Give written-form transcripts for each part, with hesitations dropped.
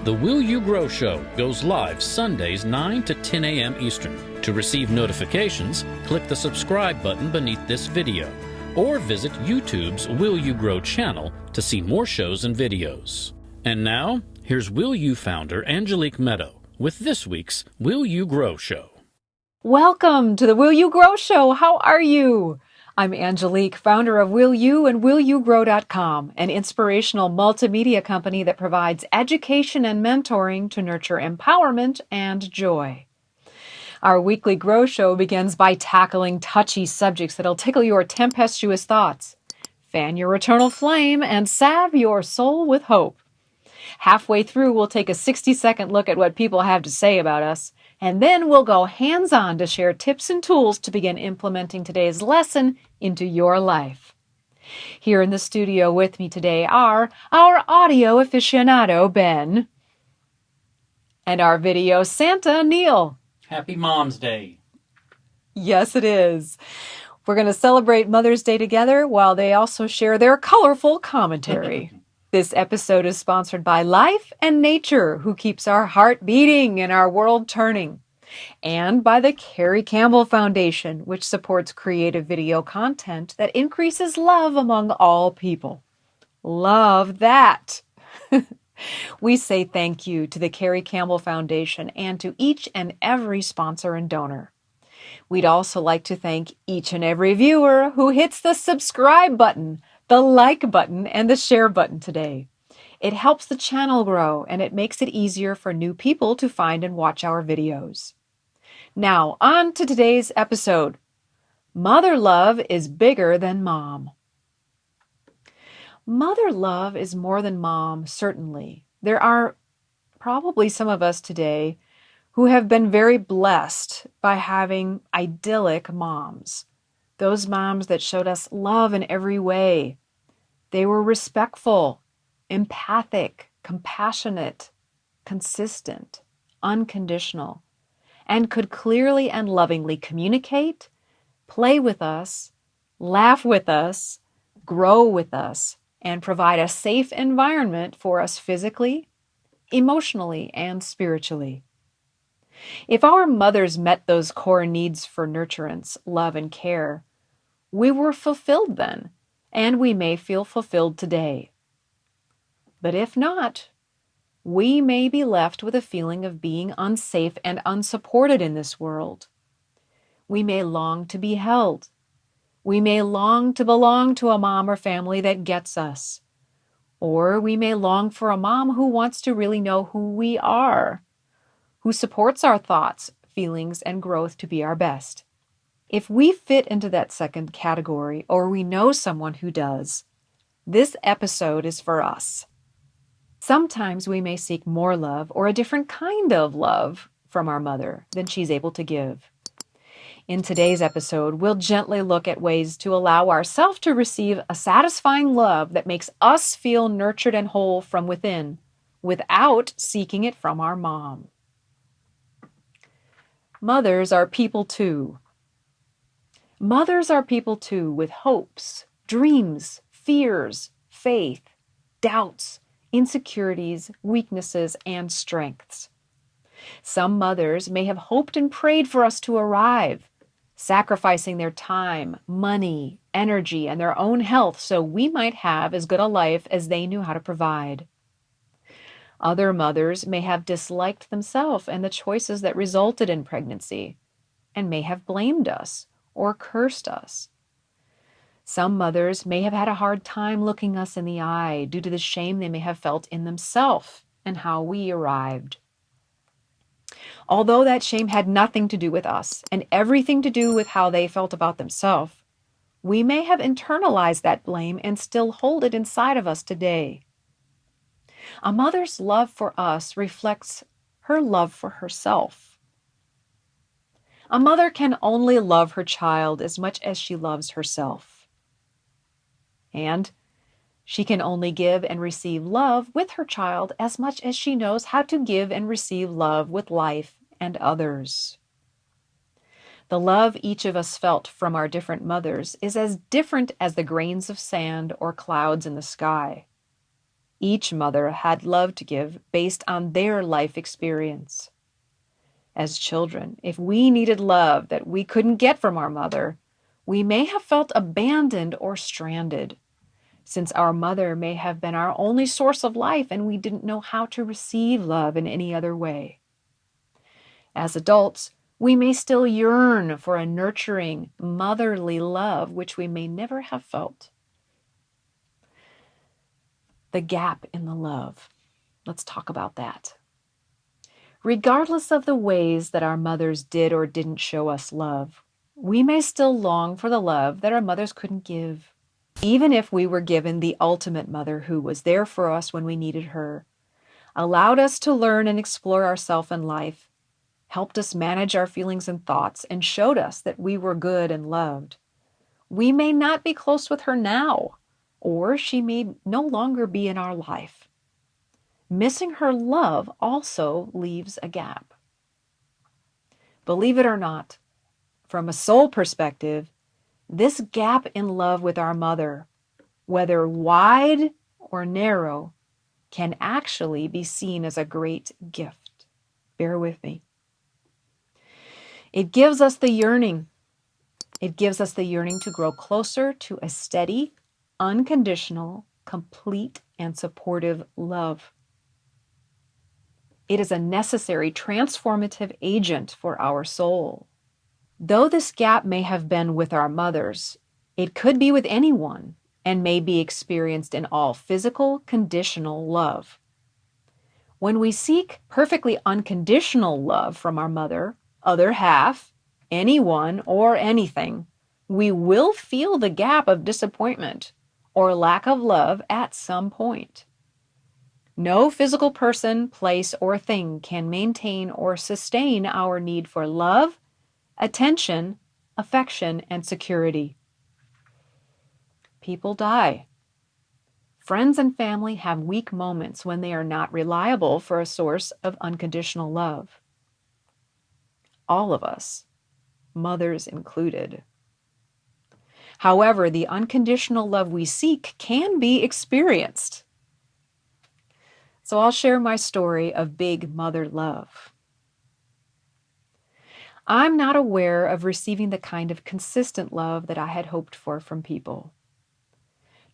The Will You Grow Show goes live Sundays 9 to 10 a.m. Eastern. To receive notifications, click the subscribe button beneath this video, or visit YouTube's Will You Grow channel to see more shows and videos. And now, here's Will You founder Angelique Medow with this week's Will You Grow Show. Welcome to the Will You Grow Show. How are you? I'm Angelique, founder of Will You and WillYouGrow.com, an inspirational multimedia company that provides education and mentoring to nurture empowerment and joy. Our weekly Grow Show begins by tackling touchy subjects that'll tickle your tempestuous thoughts, fan your eternal flame, and salve your soul with hope. Halfway through, we'll take a 60-second look at what people have to say about us, and then we'll go hands-on to share tips and tools to begin implementing today's lesson into your life. Here in the studio with me today are our audio aficionado, Ben, and our video Santa, Neil. Happy Mom's Day. Yes, it is. We're going to celebrate Mother's Day together while they also share their colorful commentary. This episode is sponsored by Life and Nature, who keeps our heart beating and our world turning, and by the Carrie Campbell Foundation, which supports creative video content that increases love among all people. Love that! We say thank you to the Carrie Campbell Foundation and to each and every sponsor and donor. We'd also like to thank each and every viewer who hits the subscribe button, the like button, and the share button today. It helps the channel grow, and it makes it easier for new people to find and watch our videos. Now, on to today's episode. Mother love is bigger than mom. Mother love is more than mom, certainly. There are probably some of us today who have been very blessed by having idyllic moms. Those moms that showed us love in every way. They were respectful, empathic, compassionate, consistent, unconditional, and could clearly and lovingly communicate, play with us, laugh with us, grow with us, and provide a safe environment for us physically, emotionally, and spiritually. If our mothers met those core needs for nurturance, love, and care, we were fulfilled then, and we may feel fulfilled today. But if not, we may be left with a feeling of being unsafe and unsupported in this world. We may long to be held. We may long to belong to a mom or family that gets us. Or we may long for a mom who wants to really know who we are, who supports our thoughts, feelings, and growth to be our best. If we fit into that second category, or we know someone who does, this episode is for us. Sometimes we may seek more love or a different kind of love from our mother than she's able to give. In today's episode, we'll gently look at ways to allow ourselves to receive a satisfying love that makes us feel nurtured and whole from within, without seeking it from our mom. Mothers are people too. Mothers are people too, with hopes, dreams, fears, faith, doubts, insecurities, weaknesses, and strengths. Some mothers may have hoped and prayed for us to arrive, sacrificing their time, money, energy, and their own health so we might have as good a life as they knew how to provide. Other mothers may have disliked themselves and the choices that resulted in pregnancy, and may have blamed us or cursed us. Some mothers may have had a hard time looking us in the eye due to the shame they may have felt in themselves and how we arrived. Although that shame had nothing to do with us and everything to do with how they felt about themselves, we may have internalized that blame and still hold it inside of us today. A mother's love for us reflects her love for herself. A mother can only love her child as much as she loves herself. And she can only give and receive love with her child as much as she knows how to give and receive love with life and others. The love each of us felt from our different mothers is as different as the grains of sand or clouds in the sky. Each mother had love to give based on their life experience. As children, if we needed love that we couldn't get from our mother, we may have felt abandoned or stranded, since our mother may have been our only source of life and we didn't know how to receive love in any other way. As adults, we may still yearn for a nurturing, motherly love which we may never have felt. The gap in the love. Let's talk about that. Regardless of the ways that our mothers did or didn't show us love, we may still long for the love that our mothers couldn't give. Even if we were given the ultimate mother who was there for us when we needed her, allowed us to learn and explore ourselves in life, helped us manage our feelings and thoughts, and showed us that we were good and loved, we may not be close with her now, or she may no longer be in our life. Missing her love also leaves a gap. Believe it or not, from a soul perspective, this gap in love with our mother, whether wide or narrow, can actually be seen as a great gift. Bear with me. It gives us the yearning. It gives us the yearning to grow closer to a steady, unconditional, complete, and supportive love. It is a necessary transformative agent for our soul. Though this gap may have been with our mothers, it could be with anyone and may be experienced in all physical, conditional love. When we seek perfectly unconditional love from our mother, other half, anyone, or anything, we will feel the gap of disappointment or lack of love at some point. No physical person, place, or thing can maintain or sustain our need for love, attention, affection, and security. People die. Friends and family have weak moments when they are not reliable for a source of unconditional love. All of us, mothers included. However, the unconditional love we seek can be experienced. So I'll share my story of big mother love. I'm not aware of receiving the kind of consistent love that I had hoped for from people.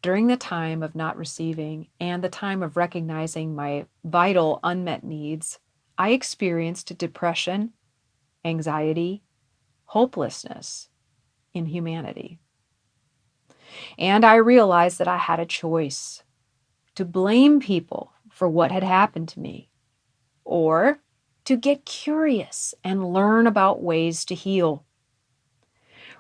During the time of not receiving and the time of recognizing my vital unmet needs, I experienced depression, anxiety, hopelessness, inhumanity. And I realized that I had a choice to blame people for what had happened to me, or to get curious and learn about ways to heal.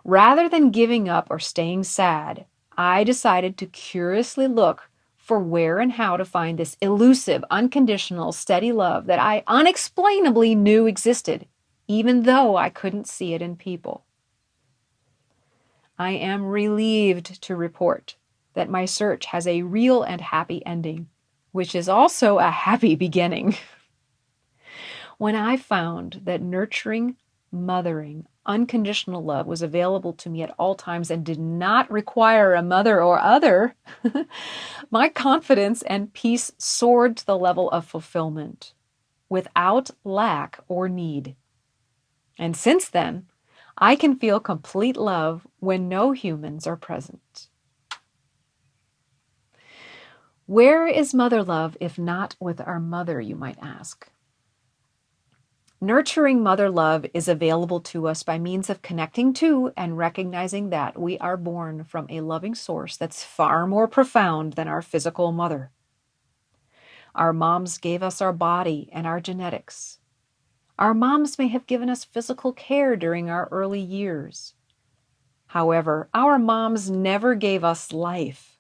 Rather than giving up or staying sad, I decided to curiously look for where and how to find this elusive, unconditional, steady love that I unexplainably knew existed, even though I couldn't see it in people. I am relieved to report that my search has a real and happy ending, which is also a happy beginning. When I found that nurturing, mothering, unconditional love was available to me at all times and did not require a mother or other, my confidence and peace soared to the level of fulfillment, without lack or need. And since then, I can feel complete love when no humans are present. Where is mother love if not with our mother, you might ask? Nurturing mother love is available to us by means of connecting to and recognizing that we are born from a loving source that's far more profound than our physical mother. Our moms gave us our body and our genetics. Our moms may have given us physical care during our early years. However, our moms never gave us life.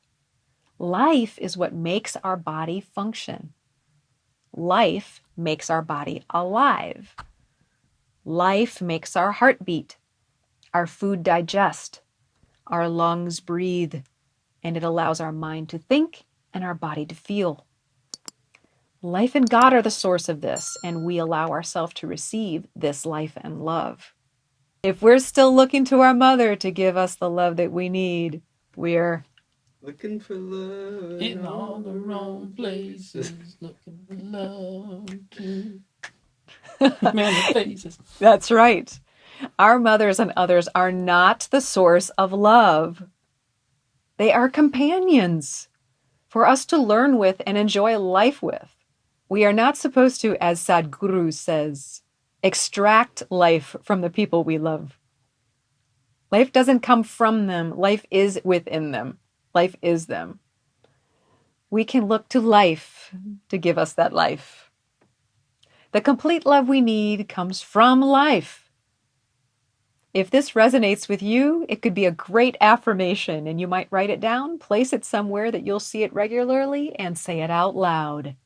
Life is what makes our body function. Life makes our body alive. Life makes our heart beat, our food digest, our lungs breathe, and it allows our mind to think and our body to feel. Life and God are the source of this, and we allow ourselves to receive this life and love. If we're still looking to our mother to give us the love that we need, we're Looking for love In all the wrong places, looking for love to many faces. That's right. Our mothers and others are not the source of love. They are companions for us to learn with and enjoy life with. We are not supposed to, as Sadhguru says, extract life from the people we love. Life doesn't come from them. Life is within them. Life is them. We can look to life to give us that life. The complete love we need comes from life. If this resonates with you, it could be a great affirmation, and you might write it down, place it somewhere that you'll see it regularly, and say it out loud.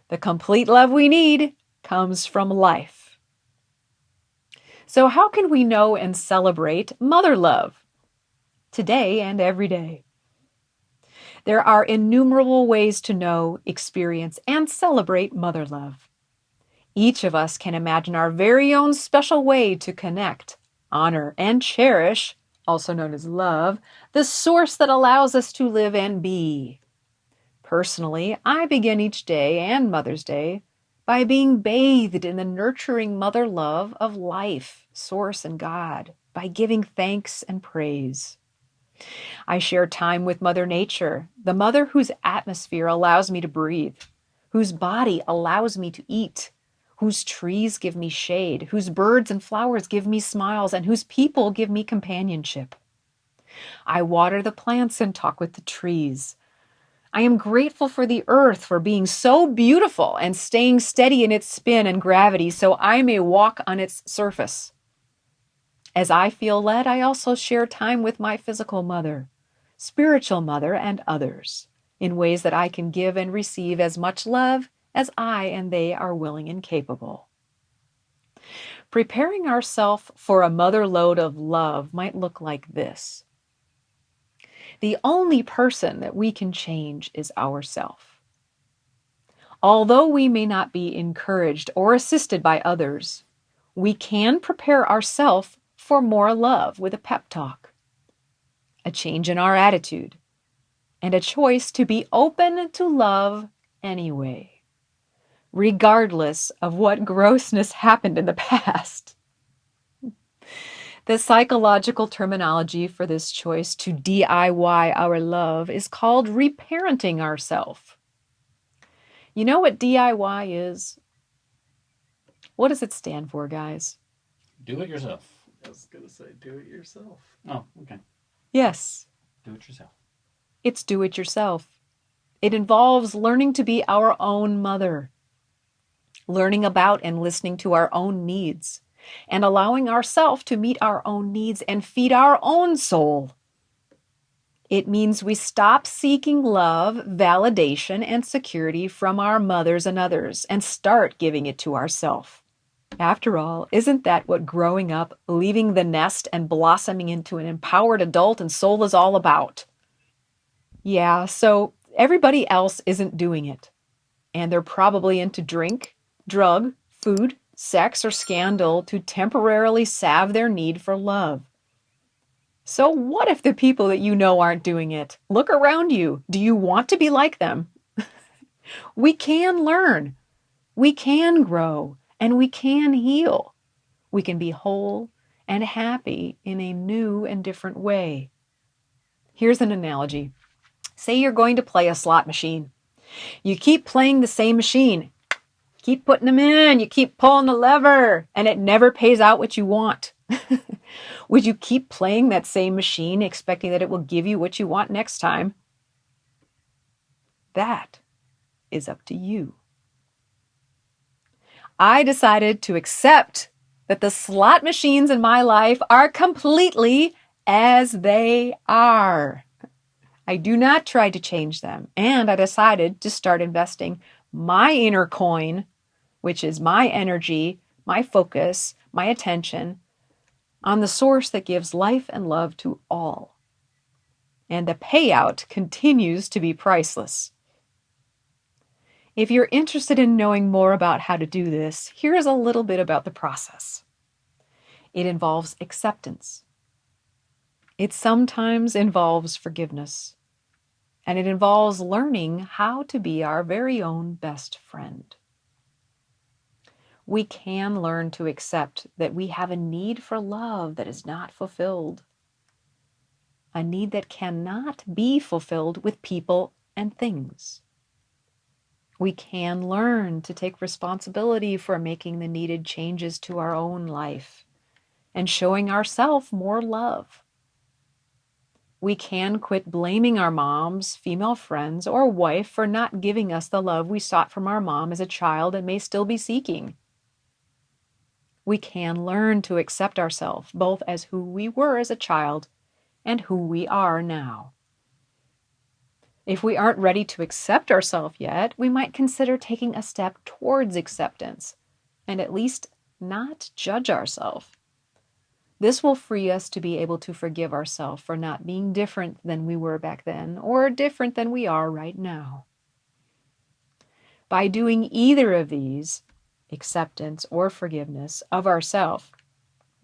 The complete love we need comes from life. So how can we know and celebrate mother love today and every day? There are innumerable ways to know, experience, and celebrate mother love. Each of us can imagine our very own special way to connect, honor, and cherish, also known as love, the source that allows us to live and be. Personally, I begin each day and Mother's Day by being bathed in the nurturing mother love of life, source, and God, by giving thanks and praise. I share time with Mother Nature, the mother whose atmosphere allows me to breathe, whose body allows me to eat, whose trees give me shade, whose birds and flowers give me smiles, and whose people give me companionship. I water the plants and talk with the trees. I am grateful for the earth for being so beautiful and staying steady in its spin and gravity so I may walk on its surface. As I feel led, I also share time with my physical mother, spiritual mother, and others in ways that I can give and receive as much love as I and they are willing and capable. Preparing ourselves for a mother load of love might look like this. The only person that we can change is ourself. Although we may not be encouraged or assisted by others, we can prepare ourselves for more love with a pep talk, a change in our attitude, and a choice to be open to love anyway, regardless of what grossness happened in the past. The psychological terminology for this choice to DIY our love is called reparenting ourselves. You know what DIY is? What does it stand for, guys? Do it yourself. I was going to say, do it yourself. Oh, okay. Yes, Do it yourself. it's do it yourself. It involves learning to be our own mother, learning about and listening to our own needs, and allowing ourselves to meet our own needs and feed our own soul. It means we stop seeking love, validation, and security from our mothers and others and start giving it to ourselves. After all, isn't that what growing up, leaving the nest, and blossoming into an empowered adult and soul is all about? Yeah, so everybody else isn't doing it. And they're probably into drink, drug, food, sex, or scandal to temporarily salve their need for love. So what if the people that you know aren't doing it? Look around you. Do you want to be like them? We can learn, we can grow, and we can heal. We can be whole and happy in a new and different way. Here's an analogy. Say you're going to play a slot machine. You keep playing the same machine. Keep putting them in. You keep pulling the lever, and it never pays out what you want. Would you keep playing that same machine expecting that it will give you what you want next time? That is up to you. I decided to accept that the slot machines in my life are completely as they are. I do not try to change them, and I decided to start investing my inner coin, which is my energy, my focus, my attention, on the source that gives life and love to all. And the payout continues to be priceless. If you're interested in knowing more about how to do this, here's a little bit about the process. It involves acceptance. It sometimes involves forgiveness. and it involves learning how to be our very own best friend. We can learn to accept that we have a need for love that is not fulfilled, a need that cannot be fulfilled with people and things. We can learn to take responsibility for making the needed changes to our own life and showing ourselves more love. We can quit blaming our moms, female friends, or wife for not giving us the love we sought from our mom as a child and may still be seeking. We can learn to accept ourselves both as who we were as a child and who we are now. If we aren't ready to accept ourselves yet, we might consider taking a step towards acceptance and at least not judge ourselves. This will free us to be able to forgive ourselves for not being different than we were back then or different than we are right now. By doing either of these, acceptance or forgiveness of ourselves,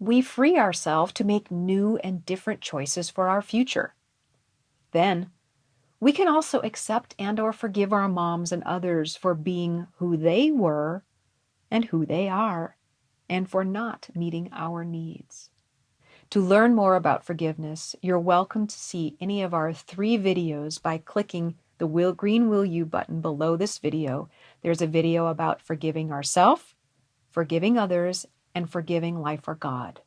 we free ourselves to make new and different choices for our future. Then, we can also accept and or forgive our moms and others for being who they were and who they are, and for not meeting our needs. To learn more about forgiveness, you're welcome to see any of our 3 videos by clicking the green Will You button below this video. There's a video about forgiving ourselves, forgiving others, and forgiving life or God.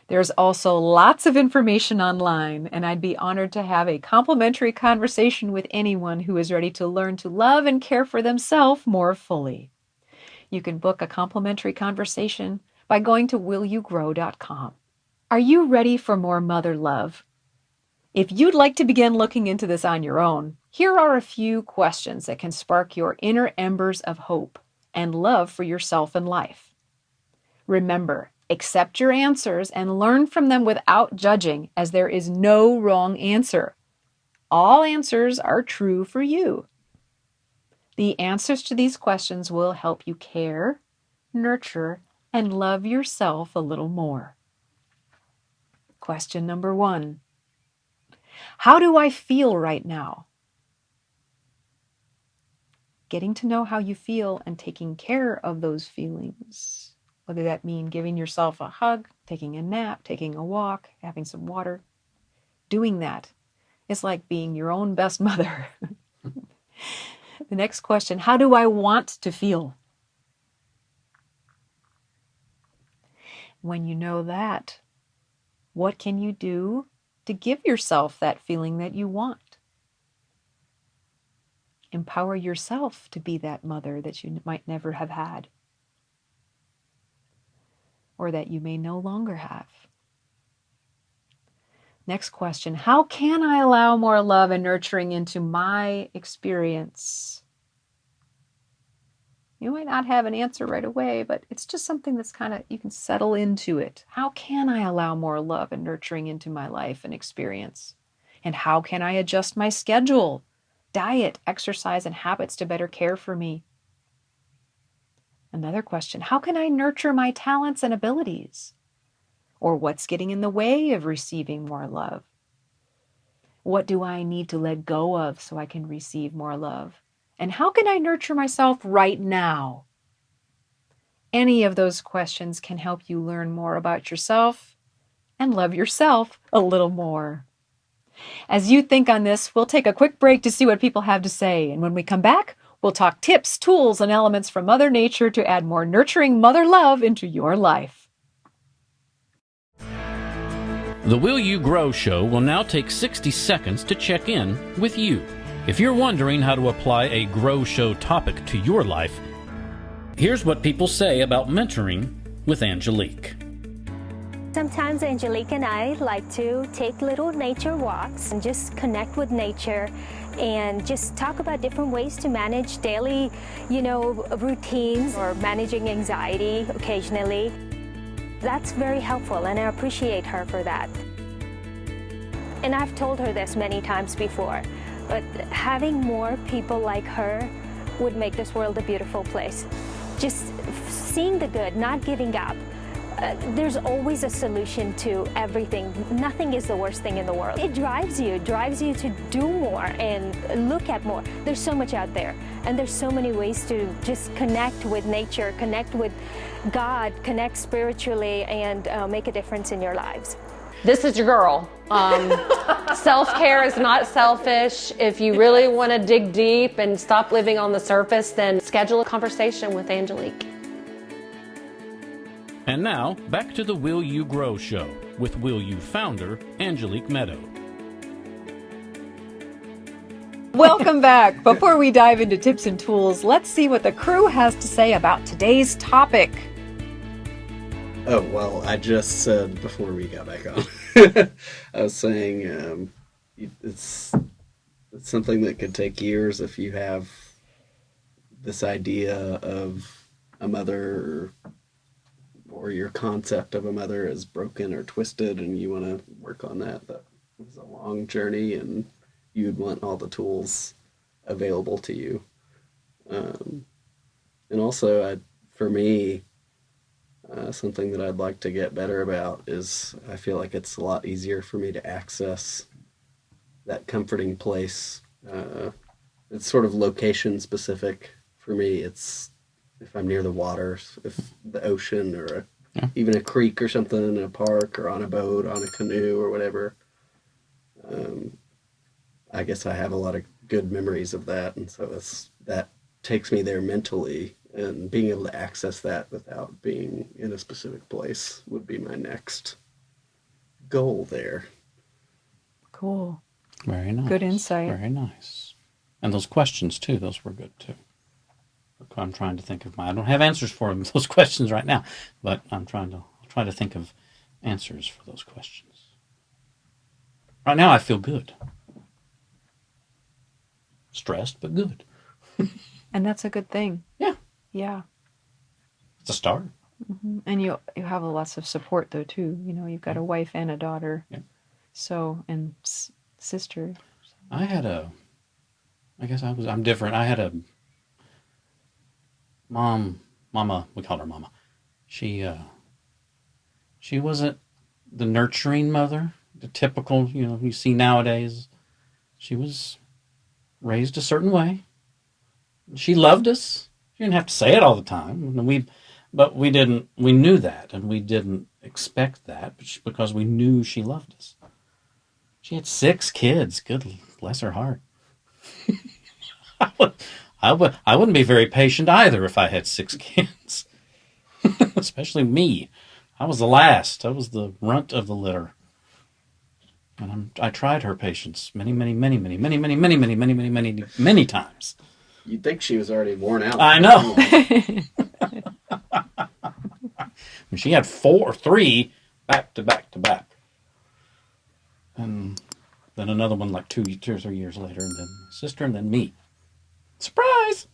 There's also lots of information online, and I'd be honored to have a complimentary conversation with anyone who is ready to learn to love and care for themselves more fully. You can book a complimentary conversation by going to willyougrow.com. Are you ready for more mother love? If you'd like to begin looking into this on your own, here are a few questions that can spark your inner embers of hope and love for yourself and life. Remember, accept your answers and learn from them without judging, as there is no wrong answer. All answers are true for you. The answers to these questions will help you care, nurture, and love yourself a little more. Question number 1. How do I feel right now? Getting to know how you feel and taking care of those feelings, whether that mean giving yourself a hug, taking a nap, taking a walk, having some water. Doing that is like being your own best mother. The next question, how do I want to feel? When you know that, what can you do to give yourself that feeling that you want? Empower yourself to be that mother that you might never have had, or that you may no longer have. Next question, how can I allow more love and nurturing into my experience? You might not have an answer right away, but it's just something that's you can settle into it. How can I allow more love and nurturing into my life and experience? And how can I adjust my schedule, diet, exercise, and habits to better care for me? Another question, how can I nurture my talents and abilities? Or what's getting in the way of receiving more love? What do I need to let go of so I can receive more love? And how can I nurture myself right now? Any of those questions can help you learn more about yourself and love yourself a little more. As you think on this, we'll take a quick break to see what people have to say. And when we come back, we'll talk tips, tools, and elements from Mother Nature to add more nurturing mother love into your life. The Will You Grow show will now take 60 seconds to check in with you. If you're wondering how to apply a Grow Show topic to your life, here's what people say about mentoring with Angelique. Sometimes Angelique and I like to take little nature walks and just connect with nature and just talk about different ways to manage daily, routines or managing anxiety occasionally. That's very helpful, and I appreciate her for that. And I've told her this many times before, but having more people like her would make this world a beautiful place. Just seeing the good, not giving up, there's always a solution to everything. Nothing is the worst thing in the world. It drives you to do more and look at more. There's so much out there, and there's so many ways to just connect with nature, connect with God, connect spiritually, and make a difference in your lives. This is your girl. Self-care is not selfish. If you really want to dig deep and stop living on the surface, then schedule a conversation with Angelique. And now, back to the Will You Grow show with Will You founder, Angelique Medow. Welcome back. Before we dive into tips and tools, let's see what the crew has to say about today's topic. Oh, well, I just said before we got back on, I was saying it's something that could take years if you have this idea of a mother or your concept of a mother is broken or twisted and you want to work on that. That is a long journey and you'd want all the tools available to you. And also, for me, something that I'd like to get better about is I feel like it's a lot easier for me to access that comforting place. It's sort of location specific for me. It's if I'm near the water, if the ocean or even a creek or something in a park or on a boat, on a canoe or whatever. I guess I have a lot of good memories of that. And so that takes me there mentally. And being able to access that without being in a specific place would be my next goal there. Cool. Very nice. Good insight. Very nice. And those questions, too, those were good, too. I'm trying to think of I don't have answers for them, those questions right now, but I'll try to think of answers for those questions. Right now, I feel good. Stressed, but good. And that's a good thing. Yeah. Yeah. It's a start. Mm-hmm. And you have lots of support, though, too. You know, you've got a wife and a daughter. Yeah. So, and sister. I had I'm different. I had a mama, we called her mama. She wasn't the nurturing mother, the typical, you see nowadays. She was raised a certain way. She loved us. She didn't have to say it all the time. But we knew that, and we didn't expect that because we knew she loved us. She had 6 kids. Good bless her heart. I wouldn't be very patient either if I had 6 kids. Especially me. I was the last. I was the runt of the litter. And I tried her patience many times. You'd think she was already worn out. I know. She had 3 back to back to back. And then another one like 2 or 3 years later, and then sister, and then me. Surprise!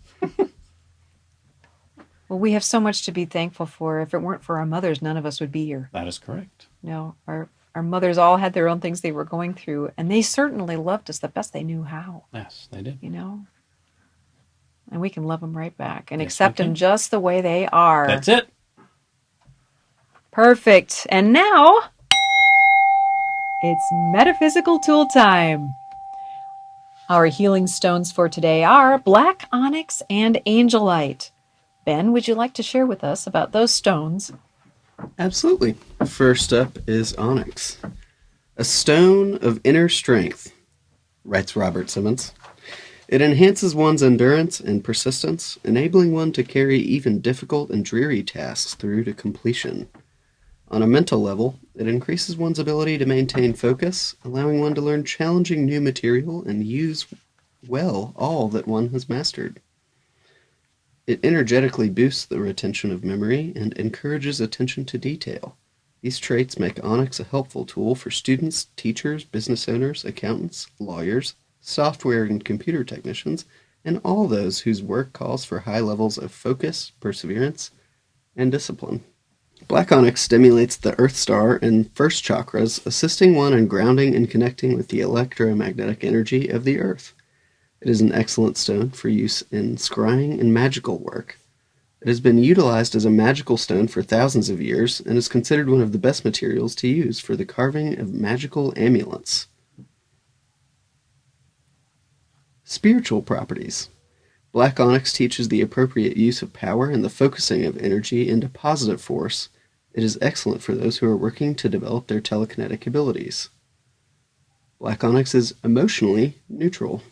Well, we have so much to be thankful for. If it weren't for our mothers, none of us would be here. That is correct. No, our mothers all had their own things they were going through, and they certainly loved us the best they knew how. Yes, they did. And we can love them right back and Yes, accept them just the way they are. That's it. Perfect. And now, it's metaphysical tool time. Our healing stones for today are black onyx and angelite. Ben, would you like to share with us about those stones? Absolutely. First up is onyx. A stone of inner strength, writes Robert Simmons. It enhances one's endurance and persistence, enabling one to carry even difficult and dreary tasks through to completion. On a mental level, it increases one's ability to maintain focus, allowing one to learn challenging new material and use well all that one has mastered. It energetically boosts the retention of memory and encourages attention to detail. These traits make onyx a helpful tool for students, teachers, business owners, accountants, lawyers, software and computer technicians, and all those whose work calls for high levels of focus, perseverance, and discipline. Black onyx stimulates the earth star and first chakras, assisting one in grounding and connecting with the electromagnetic energy of the earth. It is an excellent stone for use in scrying and magical work. It has been utilized as a magical stone for thousands of years and is considered one of the best materials to use for the carving of magical amulets. Spiritual properties. Black onyx teaches the appropriate use of power and the focusing of energy into positive force. It is excellent for those who are working to develop their telekinetic abilities. Black onyx is emotionally neutral.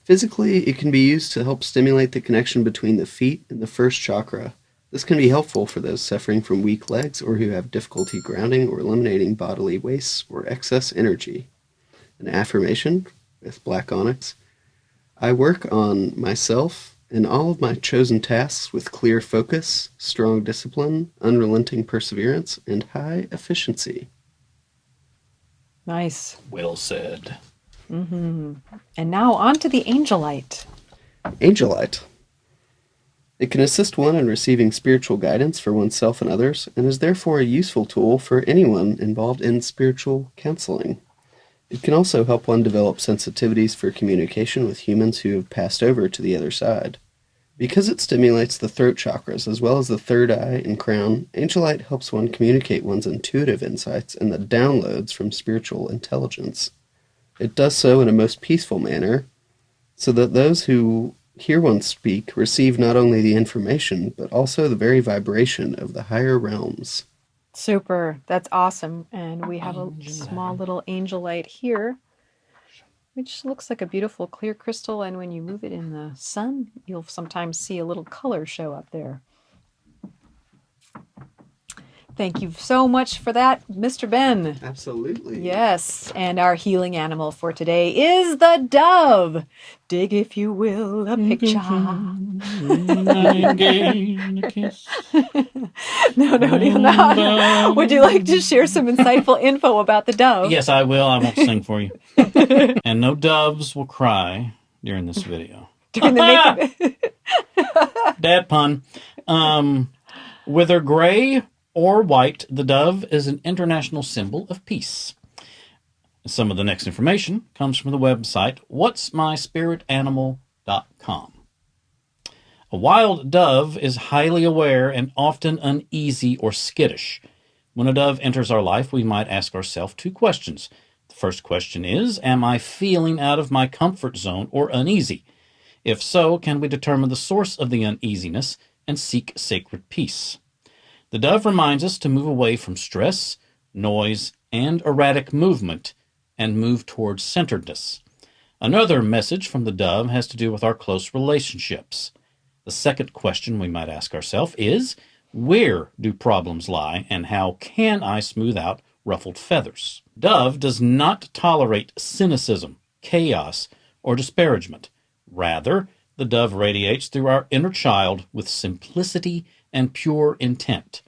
Physically, it can be used to help stimulate the connection between the feet and the first chakra. This can be helpful for those suffering from weak legs or who have difficulty grounding or eliminating bodily wastes or excess energy. An affirmation with black onyx. I work on myself and all of my chosen tasks with clear focus, strong discipline, unrelenting perseverance, and high efficiency. Nice. Well said. And now on to the angelite. Angelite. It can assist one in receiving spiritual guidance for oneself and others, and is therefore a useful tool for anyone involved in spiritual counseling. It can also help one develop sensitivities for communication with humans who have passed over to the other side. Because it stimulates the throat chakras as well as the third eye and crown, Angelite helps one communicate one's intuitive insights and the downloads from spiritual intelligence. It does so in a most peaceful manner, so that those who hear one speak receive not only the information, but also the very vibration of the higher realms. Super. That's awesome. And we have a small little angelite here, which looks like a beautiful clear crystal. And when you move it in the sun, you'll sometimes see a little color show up there. Thank you so much for that, Mr. Ben. Absolutely. Yes, and our healing animal for today is the dove. Dig, if you will, a picture. No. Would you like to share some insightful info about the dove? Yes, I will. I won't sing for you. And no doves will cry during this video. During the naked... Dad pun. Whether gray or white, the dove is an international symbol of peace. Some of the next information comes from the website whatsmyspiritanimal.com. A wild dove is highly aware and often uneasy or skittish. When a dove enters our life, we might ask ourselves 2 questions. The first question is, am I feeling out of my comfort zone or uneasy? If so, can we determine the source of the uneasiness and seek sacred peace? The dove reminds us to move away from stress, noise, and erratic movement and move towards centeredness. Another message from the dove has to do with our close relationships. The second question we might ask ourselves is, where do problems lie and how can I smooth out ruffled feathers? Dove does not tolerate cynicism, chaos, or disparagement. Rather, the dove radiates through our inner child with simplicity and pure intent.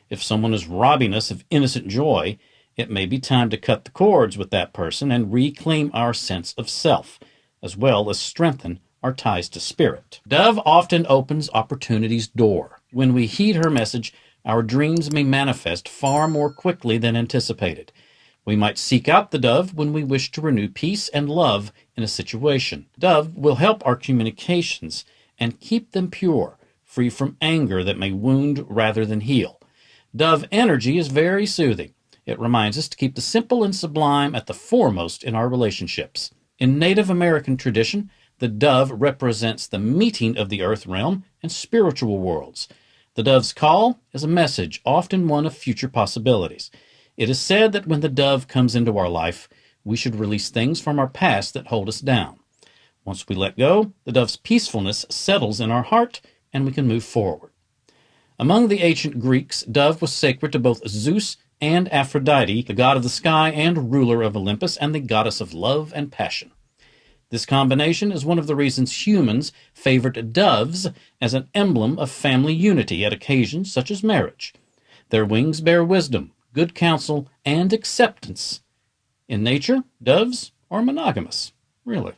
If someone is robbing us of innocent joy, it may be time to cut the cords with that person and reclaim our sense of self, as well as strengthen our ties to spirit. Dove often opens opportunity's door. When we heed her message, our dreams may manifest far more quickly than anticipated. We might seek out the dove when we wish to renew peace and love in a situation. Dove will help our communications and keep them pure, free from anger that may wound rather than heal. Dove energy is very soothing. It reminds us to keep the simple and sublime at the foremost in our relationships. In Native American tradition, the dove represents the meeting of the earth realm and spiritual worlds. The dove's call is a message, often one of future possibilities. It is said that when the dove comes into our life, we should release things from our past that hold us down. Once we let go, the dove's peacefulness settles in our heart and we can move forward. Among the ancient Greeks, dove was sacred to both Zeus and Aphrodite, the god of the sky and ruler of Olympus, and the goddess of love and passion. This combination is one of the reasons humans favored doves as an emblem of family unity at occasions such as marriage. Their wings bear wisdom, good counsel, and acceptance. In nature, doves are monogamous. Really.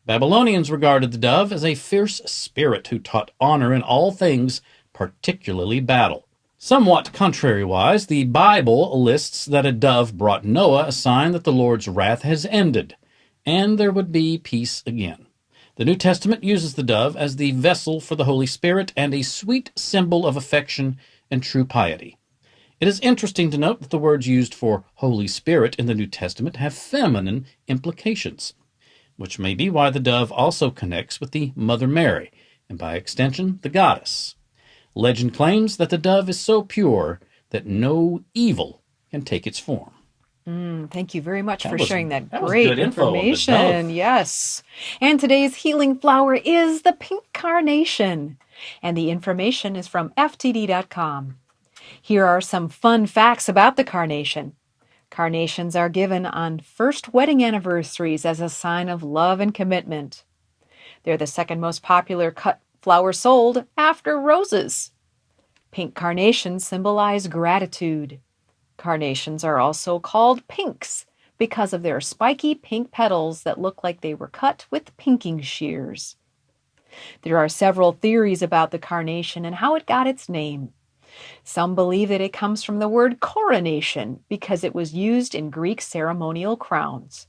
Babylonians regarded the dove as a fierce spirit who taught honor in all things, particularly battle. Somewhat contrariwise, the Bible lists that a dove brought Noah a sign that the Lord's wrath has ended, and there would be peace again. The New Testament uses the dove as the vessel for the Holy Spirit and a sweet symbol of affection and true piety. It is interesting to note that the words used for Holy Spirit in the New Testament have feminine implications, which may be why the dove also connects with the Mother Mary, and by extension, the goddess. Legend claims that the dove is so pure that no evil can take its form. Thank you very much for was- sharing that that was great good info on the information. dove. Yes. And today's healing flower is the pink carnation. And the information is from ftd.com. Here are some fun facts about the carnation. Carnations are given on first wedding anniversaries as a sign of love and commitment. They're the second most popular cut flower sold after roses. Pink carnations symbolize gratitude. Carnations are also called pinks because of their spiky pink petals that look like they were cut with pinking shears. There are several theories about the carnation and how it got its name. Some believe that it comes from the word coronation because it was used in Greek ceremonial crowns.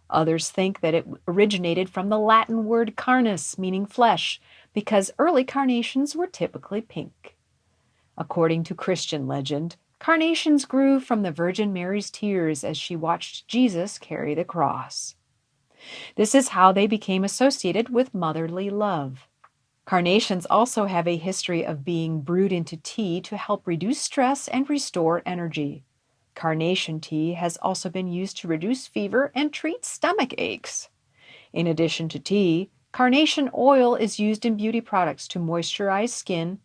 Others think that it originated from the Latin word carnis, meaning flesh, because early carnations were typically pink. According to Christian legend, carnations grew from the Virgin Mary's tears as she watched Jesus carry the cross. This is how they became associated with motherly love. Carnations also have a history of being brewed into tea to help reduce stress and restore energy. Carnation tea has also been used to reduce fever and treat stomach aches. In addition to tea, carnation oil is used in beauty products to moisturize skin,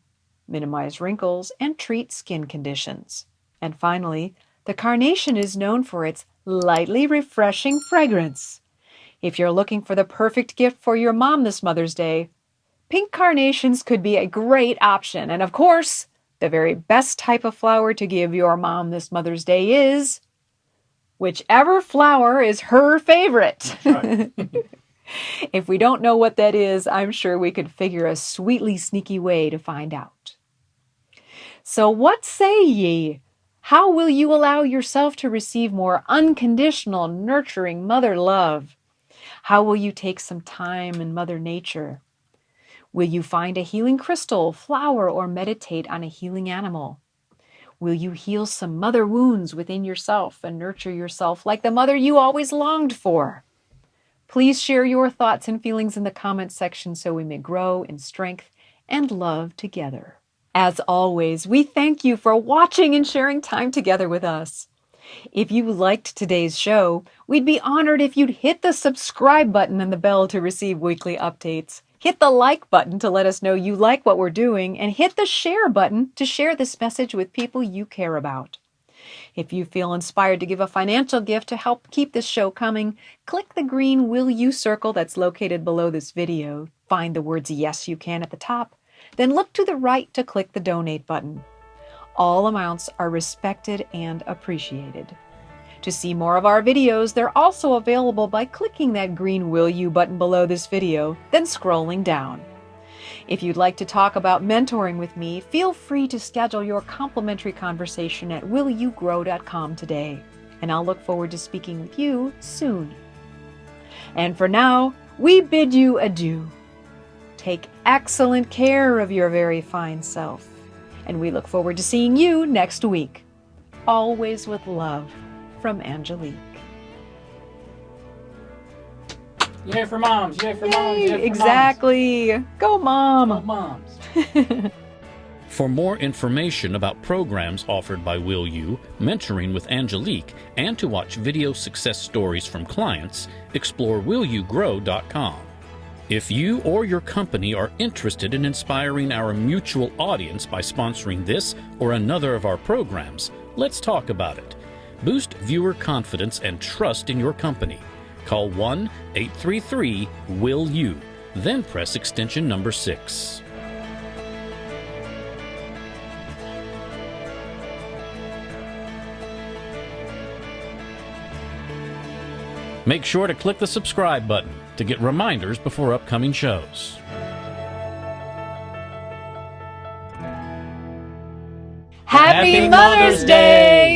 minimize wrinkles, and treat skin conditions. And finally, the carnation is known for its lightly refreshing fragrance. If you're looking for the perfect gift for your mom this Mother's Day, pink carnations could be a great option. And of course, the very best type of flower to give your mom this Mother's Day is whichever flower is her favorite. Right. If we don't know what that is, I'm sure we could figure a sweetly sneaky way to find out. So what say ye? How will you allow yourself to receive more unconditional, nurturing mother love? How will you take some time in Mother Nature? Will you find a healing crystal, flower, or meditate on a healing animal? Will you heal some mother wounds within yourself and nurture yourself like the mother you always longed for? Please share your thoughts and feelings in the comments section so we may grow in strength and love together. As always, we thank you for watching and sharing time together with us. If you liked today's show, we'd be honored if you'd hit the subscribe button and the bell to receive weekly updates. Hit the like button to let us know you like what we're doing, and hit the share button to share this message with people you care about. If you feel inspired to give a financial gift to help keep this show coming, click the green Will You circle that's located below this video. Find the words Yes You Can at the top. Then look to the right to click the donate button. All amounts are respected and appreciated. To see more of our videos, they're also available by clicking that green Will You button below this video, then scrolling down. If you'd like to talk about mentoring with me, feel free to schedule your complimentary conversation at willyougrow.com today, and I'll look forward to speaking with you soon. And for now, we bid you adieu. Take excellent care of your very fine self, and we look forward to seeing you next week. Always with love, from Angelique. Yay for moms! Yay for moms! Yay for Exactly. Go, Mom. moms! Moms! For more information about programs offered by Will You, mentoring with Angelique, and to watch video success stories from clients, explore willyougrow.com. If you or your company are interested in inspiring our mutual audience by sponsoring this or another of our programs, let's talk about it. Boost viewer confidence and trust in your company. Call 1-833-WILL-YOU, then press extension number 6. Make sure to click the subscribe button to get reminders before upcoming shows. Happy Mother's Day!